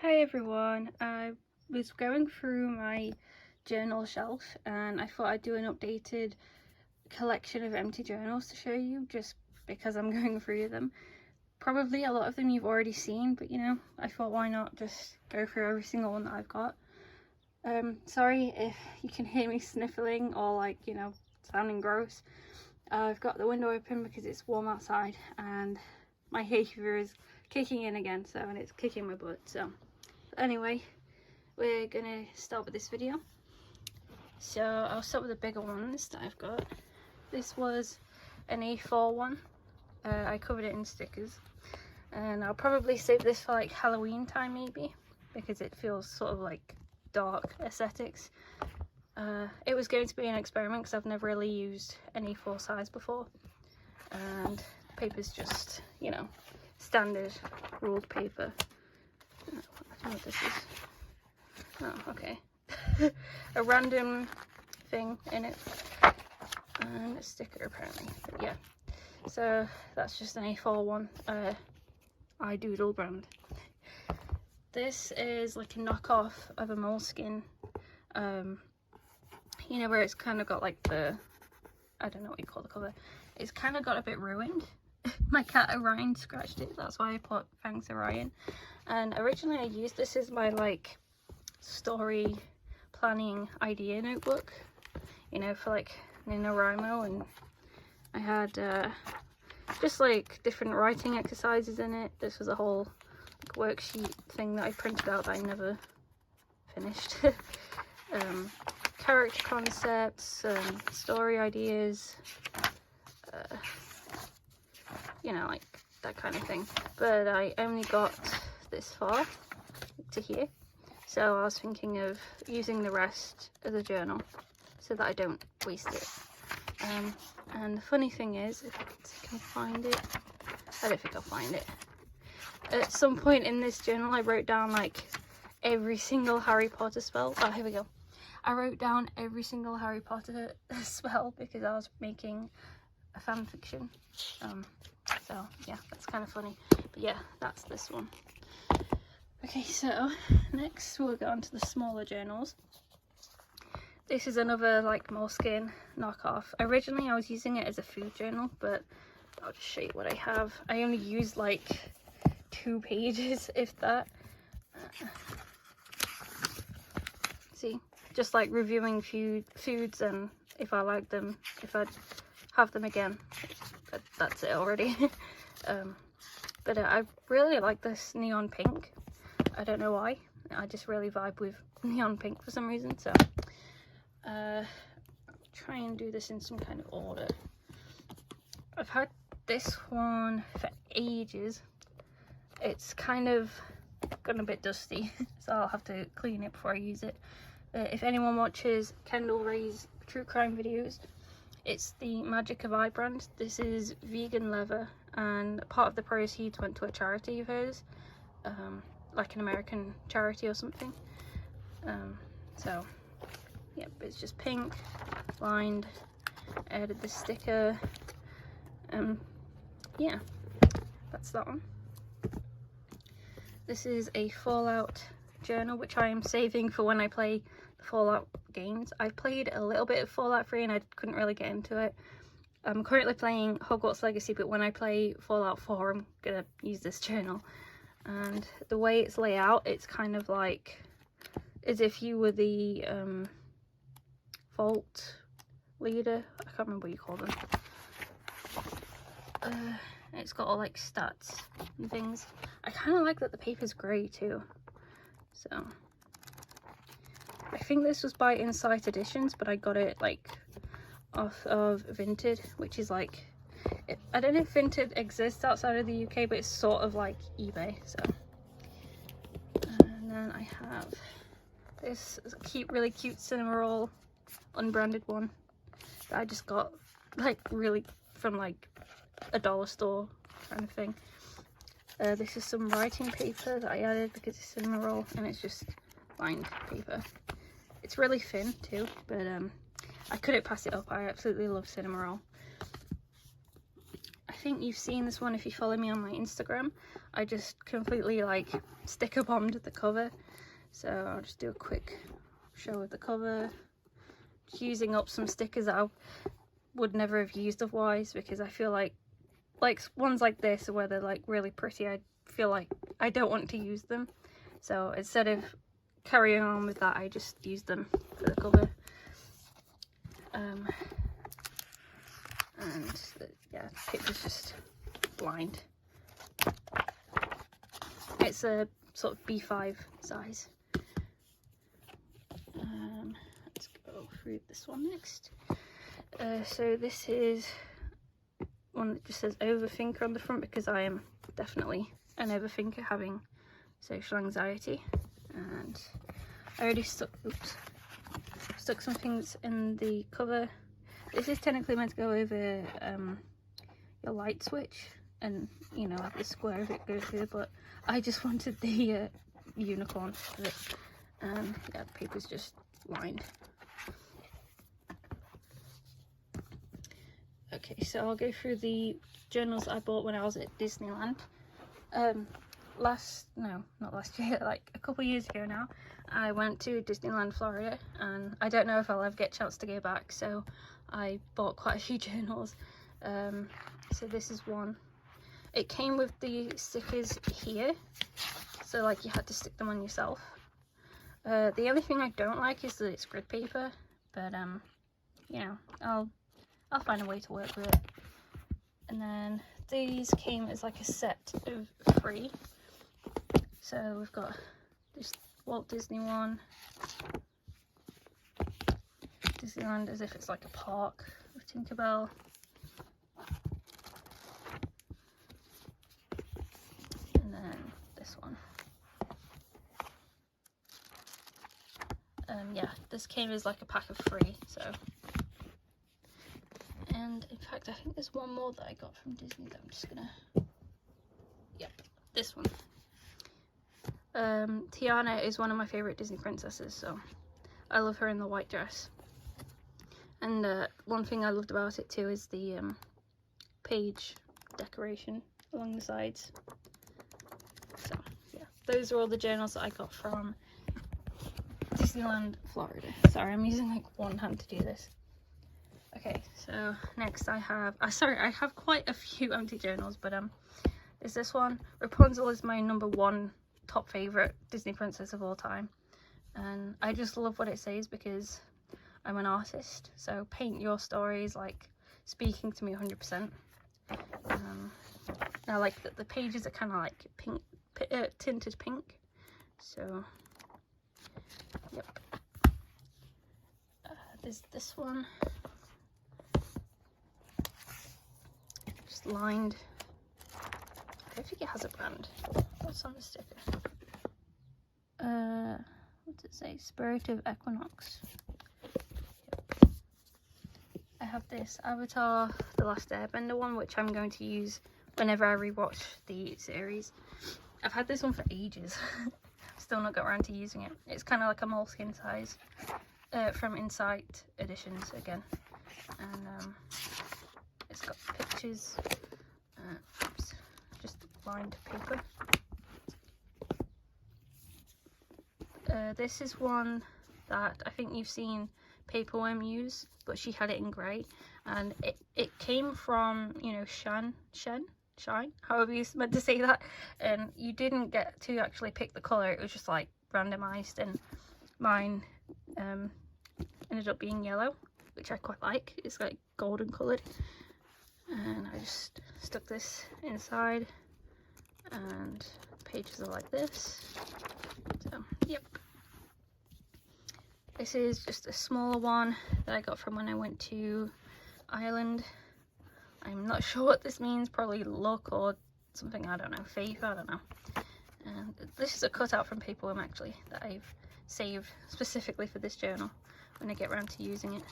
Hi everyone, I was going through my journal shelf and I thought I'd do an updated collection of empty journals to show you, just because I'm going through them. Probably a lot of them you've already seen, but you know, I thought why not just go through every single one that I've got. Sorry if you can hear me sniffling or like, you know, sounding gross. I've got the window open because it's warm outside and my hay fever is kicking in again, and it's kicking my butt. So anyway, we're gonna start with this video. So I'll start with the bigger ones that I've got. This was an A4 one. I covered it in stickers, and I'll probably save this for like Halloween time maybe, because it feels sort of like dark aesthetics. It was going to be an experiment because I've never really used an A4 size before, and the paper's just, you know, standard ruled paper. I don't know what this is. Oh, okay. A random thing in it and a sticker apparently, but yeah, so that's just an A4 one. I Doodle brand. This is like a knockoff of a moleskin, you know, where it's kind of got like the, I don't know what you call the cover, it's kind of got a bit ruined. My cat Orion scratched it, that's why I put thanks Orion. And originally I used this as my like story planning idea notebook, you know, for like NaNoWriMo, and I had just like different writing exercises in it. This was a whole like, worksheet thing that I printed out that I never finished. Character concepts, story ideas, you know, like that kind of thing. But I only got this far, to here, so I was thinking of using the rest as a journal so that I don't waste it. And the funny thing is, if I can find it, I don't think I'll find it. At some point in this journal I wrote down like every single Harry Potter spell. Oh, here we go. I wrote down every single Harry Potter spell because I was making a fan fiction. So yeah, that's kind of funny. But yeah, that's this one. Okay, so next we'll go on to the smaller journals. This is another like moleskin knockoff. Originally I was using it as a food journal, but I'll just show you what I have. I only used like 2 pages, if that. See, just like reviewing foods and if I like them, if I'd have them again. But that's it already. But I really like this neon pink. I don't know why. I just really vibe with neon pink for some reason. So try and do this in some kind of order. I've had this one for ages. It's kind of gotten a bit dusty, so I'll have to clean it before I use it. If anyone watches Kendall Ray's true crime videos, it's the Magic of Eye brand. This is vegan leather, and part of the proceeds went to a charity of hers, like an American charity or something. So yep, it's just pink, lined. I added the sticker. Yeah, that's that one. This is a Fallout journal, which I am saving for when I play the Fallout games. I've played a little bit of Fallout 3 and I couldn't really get into it. I'm currently playing Hogwarts Legacy, but when I play Fallout 4 I'm gonna use this journal. And the way it's laid out, it's kind of like as if you were the vault leader. I can't remember what you call them. It's got all like stats and things. I kind of like that the paper's grey too. So I think this was by Insight Editions, but I got it like off of Vinted, which is like, I don't know if Vinted exists outside of the UK, but it's sort of like eBay. So and then I have this really cute cinema roll unbranded one that I just got like really from like a dollar store kind of thing. This is some writing paper that I added because it's cinema roll and it's just lined paper. It's really thin too, but I couldn't pass it up. I absolutely love cinema roll. I think you've seen this one if you follow me on my Instagram. I just completely like sticker bombed the cover, so I'll just do a quick show of the cover, just using up some stickers that I would never have used otherwise, because I feel like ones like this where they're like really pretty, I feel like I don't want to use them, so instead of carrying on with that, I just used them for the cover. And yeah, the paper's just blind. It's a sort of B5 size. Let's go through this one next. So this is one that just says overthinker on the front, because I am definitely an overthinker, having social anxiety. And I already stuck some things in the cover. This is technically meant to go over your light switch, and you know, like the square of it goes here, but I just wanted the unicorn of it. Yeah, the paper's just lined. Okay, so I'll go through the journals I bought when I was at Disneyland. Not last year, like a couple years ago now, I went to Disneyland Florida, and I don't know if I'll ever get a chance to go back, so I bought quite a few journals. So this is one. It came with the stickers here, so like you had to stick them on yourself. The only thing I don't like is that it's grid paper, but you know, I'll find a way to work with it. And then these came as like a set of 3. So we've got this Walt Disney one, Disneyland as if it's like a park with Tinkerbell, and then this one. Yeah, this came as like a pack of 3, so. And in fact, I think there's one more that I got from Disney that I'm just gonna, yep, this one. Tiana is one of my favourite Disney princesses, so I love her in the white dress. And one thing I loved about it too is the page decoration along the sides. So yeah, those are all the journals that I got from Disneyland Florida. Sorry, I'm using like one hand to do this. Okay, so next I have, I have quite a few empty journals, but there's this one. Rapunzel is my #1 top favourite Disney princess of all time, and I just love what it says because I'm an artist, so paint your stories, like speaking to me 100%. I like that the pages are kind of like pink, tinted pink, so yep. There's this one, just lined. I don't think it has a brand. What's on the sticker? What's it say? Spirit of Equinox. Yep. I have this Avatar The Last Airbender one, which I'm going to use whenever I rewatch the series. I've had this one for ages. Still not got around to using it. It's kind of like a moleskin size from Insight Editions again. And it's got pictures. Oops, just lined paper. This is one that I think you've seen Paperworm use, but she had it in grey, and it came from, you know, Shine, however you're meant to say that, and you didn't get to actually pick the colour, it was just like randomised, and mine ended up being yellow, which I quite like. It's like golden coloured, and I just stuck this inside, and the pages are like this. So yep, this is just a smaller one that I got from when I went to Ireland. I'm not sure what this means, probably luck or something, I don't know, faith, I don't know. And this is a cutout from Paperworm actually that I've saved specifically for this journal when I get around to using it.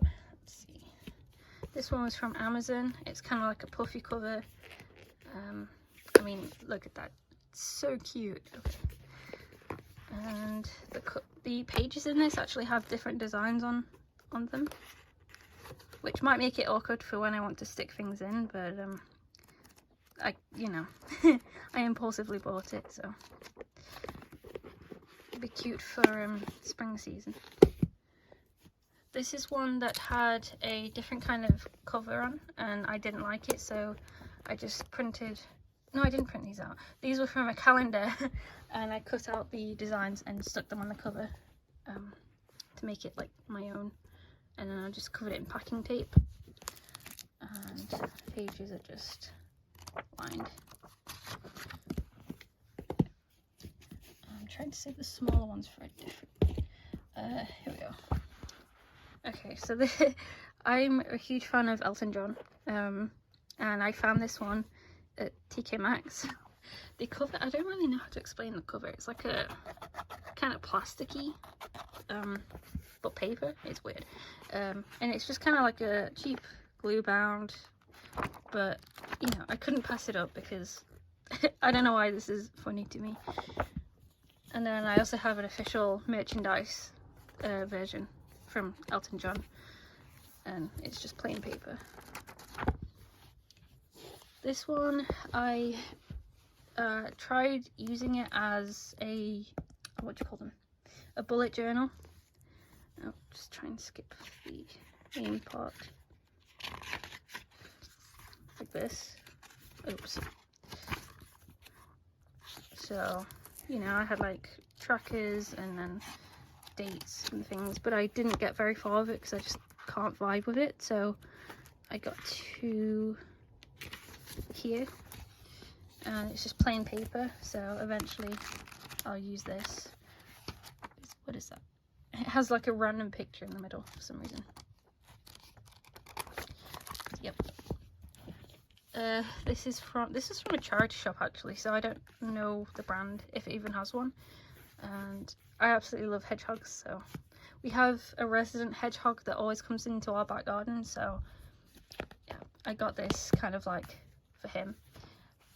Let's see, this one was from Amazon. It's kind of like a puffy cover. I mean, look at that, it's so cute. Okay. And the pages in this actually have different designs on them, which might make it awkward for when I want to stick things in, but you know, I impulsively bought it, so it'd be cute for spring season. This is one that had a different kind of cover on, and I didn't like it, so I just printed, no, I didn't print these out. These were from a calendar, and I cut out the designs and stuck them on the cover to make it like my own, and then I just covered it in packing tape, and the pages are just lined. I'm trying to save the smaller ones for a different, here we go. Okay, so I'm a huge fan of Elton John, and I found this one at TK Maxx. The cover, I don't really know how to explain the cover. It's like a kind of plasticky, but paper. It's weird, and it's just kind of like a cheap glue bound, but you know, I couldn't pass it up because I don't know why this is funny to me. And then I also have an official merchandise version from Elton John, and it's just plain paper. This one I tried using it as a, what do you call them, a bullet journal. I'll just try and skip the main part, like this. Oops. So, you know, I had like trackers and then dates and things, but I didn't get very far with it because I just can't vibe with it. So I got to here, and it's just plain paper, so eventually I'll use this. What is that? It has like a random picture in the middle for some reason. Yep. This is from a charity shop actually, so I don't know the brand, if it even has one. And I absolutely love hedgehogs, so we have a resident hedgehog that always comes into our back garden, so yeah, I got this kind of like for him,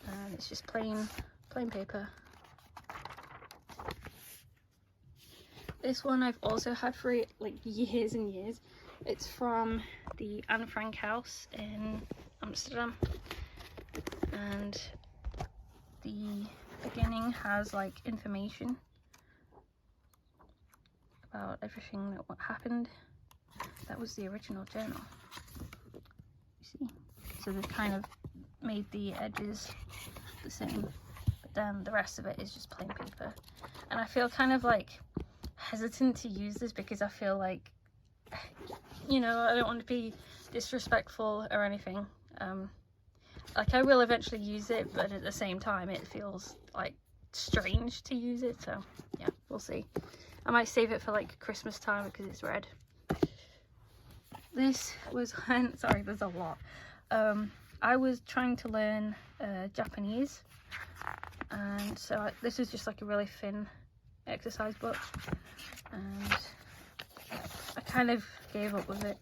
and it's just plain paper. This one I've also had for like years and years. It's from the Anne Frank house in Amsterdam, and the beginning has like information about everything that happened. That was the original journal. You see? So they've kind of made the edges the same, but then the rest of it is just plain paper. And I feel kind of like hesitant to use this because I feel like, you know, I don't want to be disrespectful or anything. Like I will eventually use it, but at the same time it feels like strange to use it, so yeah, we'll see. I might save it for like Christmas time because it's red. This was when, sorry, there's a lot. I was trying to learn Japanese, and so this is just like a really thin exercise book, and I kind of gave up with it.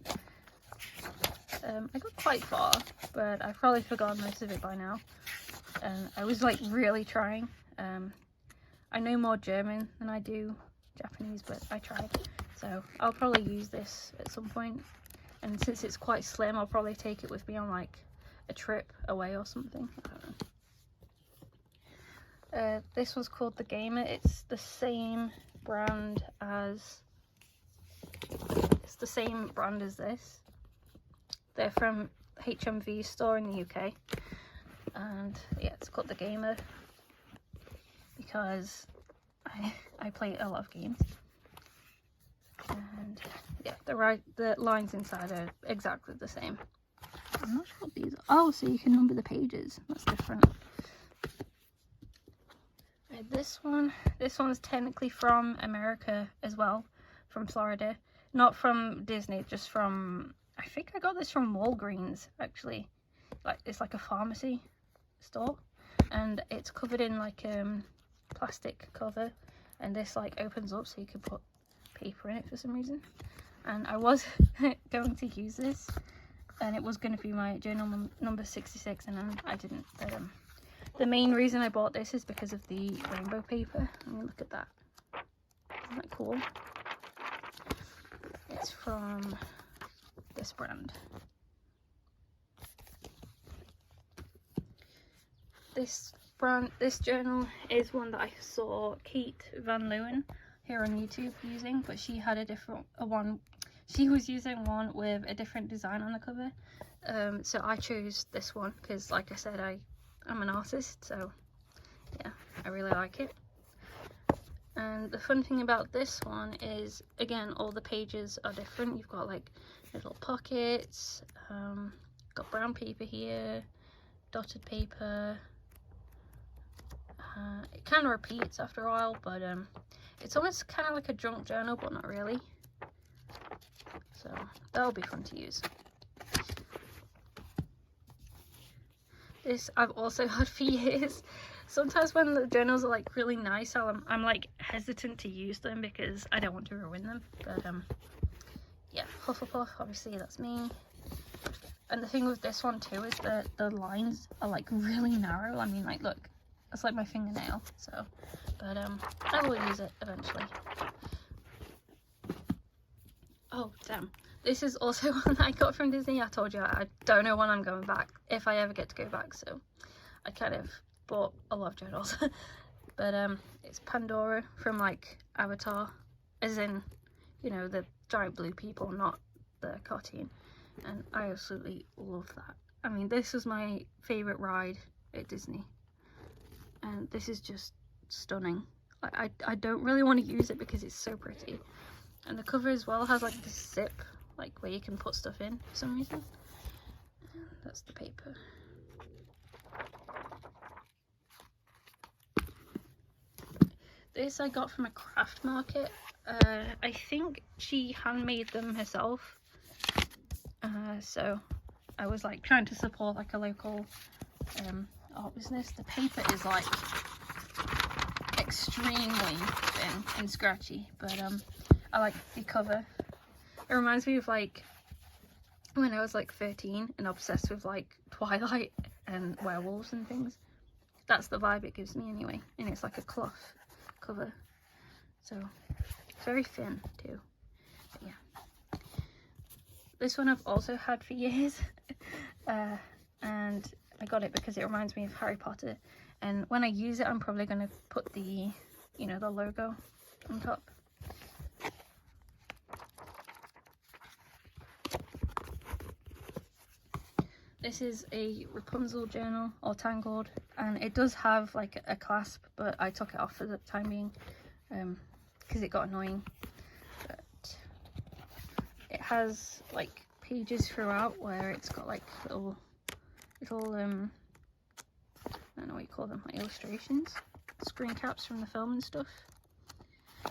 I got quite far, but I've probably forgotten most of it by now, and I was like really trying. I know more German than I do Japanese, but I tried, so I'll probably use this at some point, and since it's quite slim, I'll probably take it with me on like a trip away or something. I don't know. This one's called The Gamer. It's the same brand as this. They're from HMV store in the UK, and yeah, it's called The Gamer because I play a lot of games. And yeah, the lines inside are exactly the same. I'm not sure what these are. Oh, so you can number the pages. That's different. Right, this one's technically from America as well, from Florida. Not from Disney, just from, I think I got this from Walgreens actually. Like, it's like a pharmacy store, and it's covered in like plastic cover, and this like opens up so you can put paper in it for some reason. And I was going to use this, and it was going to be my journal number 66, and then I didn't. But the main reason I bought this is because of the rainbow paper. I mean, look at that. Isn't that cool? It's from this brand. This journal is one that I saw Kate Van Leeuwen here on YouTube using, but she had a different one. She was using one with a different design on the cover. So I chose this one because, like I said, I'm an artist, so yeah, I really like it. And the fun thing about this one is, again, all the pages are different. You've got like little pockets, got brown paper here, dotted paper. It kind of repeats after a while, but it's almost kind of like a junk journal, but not really. So that'll be fun to use. This I've also had for years. Sometimes when the journals are like really nice, I'm like hesitant to use them because I don't want to ruin them. But yeah, Hufflepuff, obviously that's me. And the thing with this one too is that the lines are like really narrow. I mean, like, look, that's like my fingernail. So, but I will use it eventually. Oh damn, this is also one I got from Disney. I told you I don't know when I'm going back, if I ever get to go back, so I kind of bought a lot of journals. But it's Pandora from like Avatar, as in, you know, the giant blue people, not the cartoon. And I absolutely love that. I mean, this was my favorite ride at Disney, and this is just stunning. I don't really want to use it because it's so pretty. And the cover as well has like this zip, like where you can put stuff in for some reason. And that's the paper. This I got from a craft market. I think she handmade them herself. So I was like trying to support like a local art business. The paper is like extremely thin and scratchy, but I like the cover. It reminds me of like when I was like 13 and obsessed with like Twilight and werewolves and things. That's the vibe it gives me anyway. And it's like a cloth cover, so it's very thin too. But yeah, this one I've also had for years. And I got it because it reminds me of Harry Potter, and when I use it I'm probably going to put the, you know, the logo on top. This is a Rapunzel journal, or Tangled, and it does have like a clasp, but I took it off for the time being because it got annoying. But it has like pages throughout where it's got like little I don't know what you call them, like illustrations, screen caps from the film and stuff.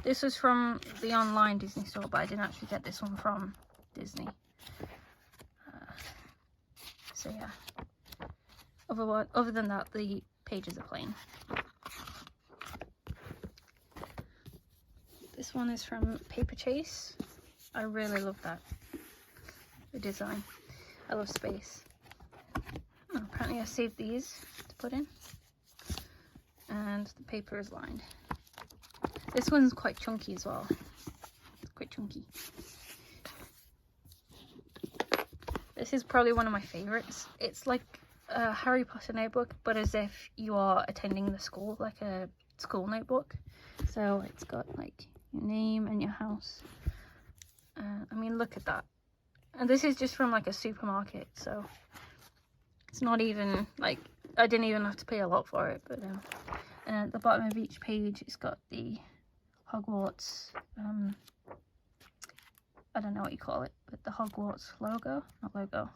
This was from the online Disney store, but I didn't actually get this one from Disney. So yeah, other than that, the pages are plain. This one is from Paper Chase. I really love that, the design. I love space. Oh, apparently I saved these to put in, and the paper is lined. This one's quite chunky as well. It's quite chunky. This is probably one of my favorites. It's like a Harry Potter notebook, but as if you are attending the school, like a school notebook. So it's got like your name and your house. I mean, look at that. And this is just from like a supermarket, so it's not even like, I didn't even have to pay a lot for it. But and at the bottom of each page it's got the Hogwarts, I don't know what you call it, but the Hogwarts logo, not logo,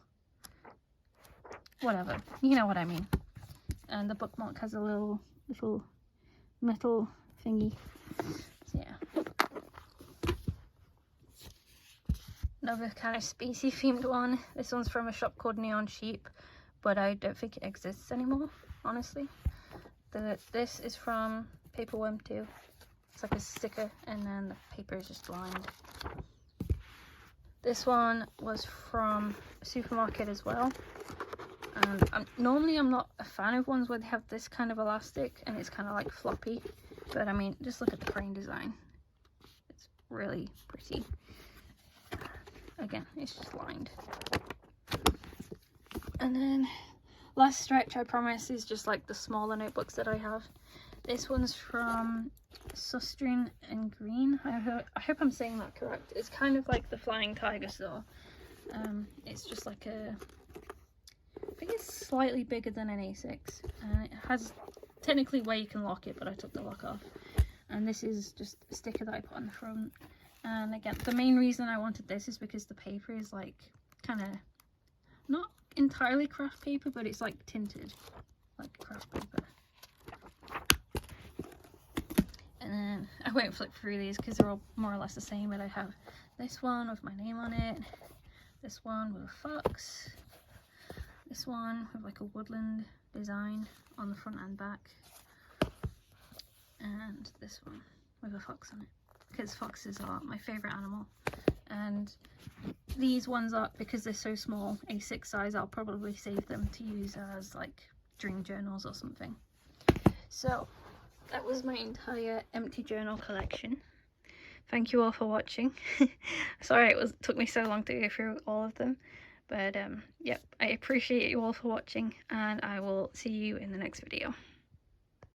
whatever, you know what I mean. And the bookmark has a little metal thingy. So yeah, another kind of spacey themed one. This one's from a shop called Neon Sheep, but I don't think it exists anymore, honestly. This is from Paperworm too. It's like a sticker, and then the paper is just lined. This one was from a supermarket as well. Normally I'm not a fan of ones where they have this kind of elastic and it's kind of like floppy, but I mean, just look at the crane design. It's really pretty. again, it's just lined. And then last stretch, I promise, is just like the smaller notebooks that I have. This one's from Sustrin and Green. I hope I'm saying that correct. It's kind of like the Flying Tiger store. It's just like a, I think it's slightly bigger than an A6, and it has technically where you can lock it, but I took the lock off. And this is just a sticker that I put on the front. And again, the main reason I wanted this is because the paper is like kind of not entirely craft paper, but it's like tinted like craft paper. And then I won't flip through these because they're all more or less the same, but I have this one with my name on it, this one with a fox, this one with like a woodland design on the front and back, and this one with a fox on it, because foxes are my favourite animal. And these ones are, because they're so small, A6 size, I'll probably save them to use as like dream journals or something. So that was my entire empty journal collection. Thank you all for watching. Sorry it took me so long to go through all of them, but yep, I appreciate you all for watching, and I will see you in the next video.